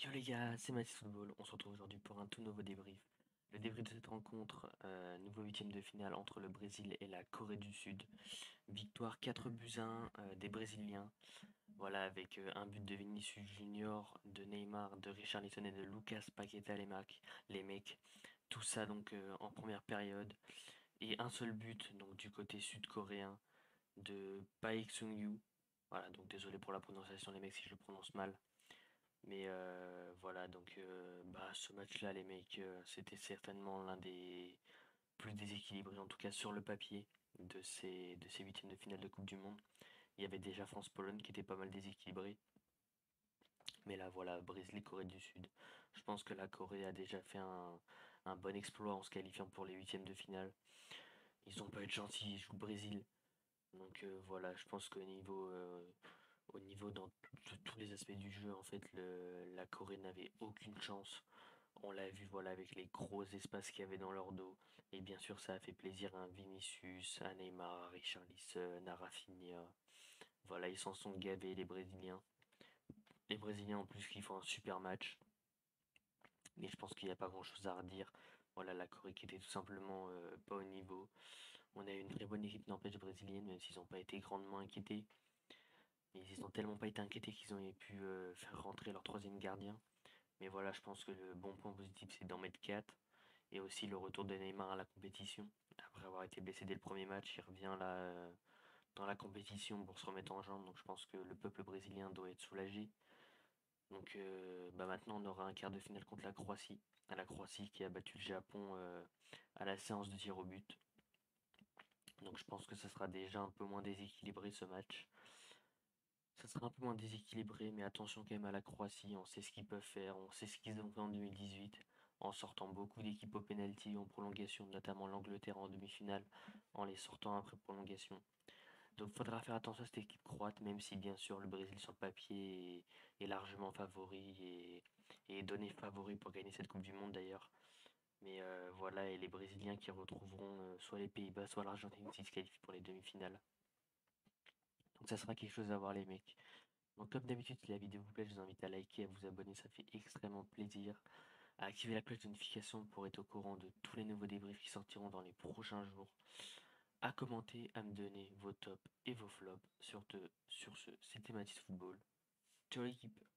Yo les gars, c'est Mathis Football. On se retrouve aujourd'hui pour un tout nouveau débrief. Le débrief de cette rencontre, nouveau huitième de finale entre le Brésil et la Corée du Sud. Victoire 4 buts à 1 des Brésiliens. Voilà, avec un but de Vinicius Junior, de Neymar, de Richarlison et de Lucas Paqueta les mecs. Tout ça donc en première période. Et un seul but donc du côté sud-coréen de Paik Sung-yu. Voilà, donc désolé pour la prononciation les mecs si je le prononce mal. Mais voilà, donc ce match-là, les mecs, c'était certainement l'un des plus déséquilibrés, en tout cas sur le papier, de ces huitièmes de finale de Coupe du Monde. Il y avait déjà France-Pologne qui était pas mal déséquilibré. Mais là, voilà, Brésil et Corée du Sud. Je pense que la Corée a déjà fait un bon exploit en se qualifiant pour les huitièmes de finale. Ils ont pas être gentils, ils jouent le Brésil. Donc voilà, je pense qu'au niveau de tous les aspects du jeu, en fait, la Corée n'avait aucune chance. On l'a vu voilà, avec les gros espaces qu'il y avait dans leur dos. Et bien sûr, ça a fait plaisir à un Vinicius, à Neymar, à Richarlison, à Rafinha. Voilà, ils s'en sont gavés, les Brésiliens. Les Brésiliens, en plus, qui font un super match. Mais je pense qu'il n'y a pas grand-chose à redire. Voilà, la Corée qui était tout simplement pas au niveau. On a eu une très bonne équipe n'empêche brésilienne, même s'ils n'ont pas été grandement inquiétés. Mais ils n'ont tellement pas été inquiétés qu'ils ont pu faire rentrer leur troisième gardien. Mais voilà, je pense que le bon point positif, c'est d'en mettre 4. Et aussi le retour de Neymar à la compétition. Après avoir été blessé dès le premier match, il revient là dans la compétition pour se remettre en jambe. Donc je pense que le peuple brésilien doit être soulagé. Donc maintenant on aura un quart de finale contre la Croatie. La Croatie qui a battu le Japon à la séance de tir au but. Donc je pense que ça sera déjà un peu moins déséquilibré ce match. Ça sera un peu moins déséquilibré, mais attention quand même à la Croatie. On sait ce qu'ils peuvent faire, on sait ce qu'ils ont fait en 2018, en sortant beaucoup d'équipes au penalty en prolongation, notamment l'Angleterre en demi-finale, en les sortant après prolongation. Donc il faudra faire attention à cette équipe croate, même si bien sûr le Brésil sur le papier est largement favori et est donné favori pour gagner cette Coupe du Monde d'ailleurs. Mais voilà, et les Brésiliens qui retrouveront soit les Pays-Bas, soit l'Argentine qui se qualifient pour les demi-finales. Donc ça sera quelque chose à voir les mecs. Donc comme d'habitude, si la vidéo vous plaît, je vous invite à liker, à vous abonner, ça fait extrêmement plaisir. À activer la cloche de notification pour être au courant de tous les nouveaux débriefs qui sortiront dans les prochains jours. À commenter, à me donner vos tops et vos flops sur ce, c'était Mathis Football. Ciao l'équipe.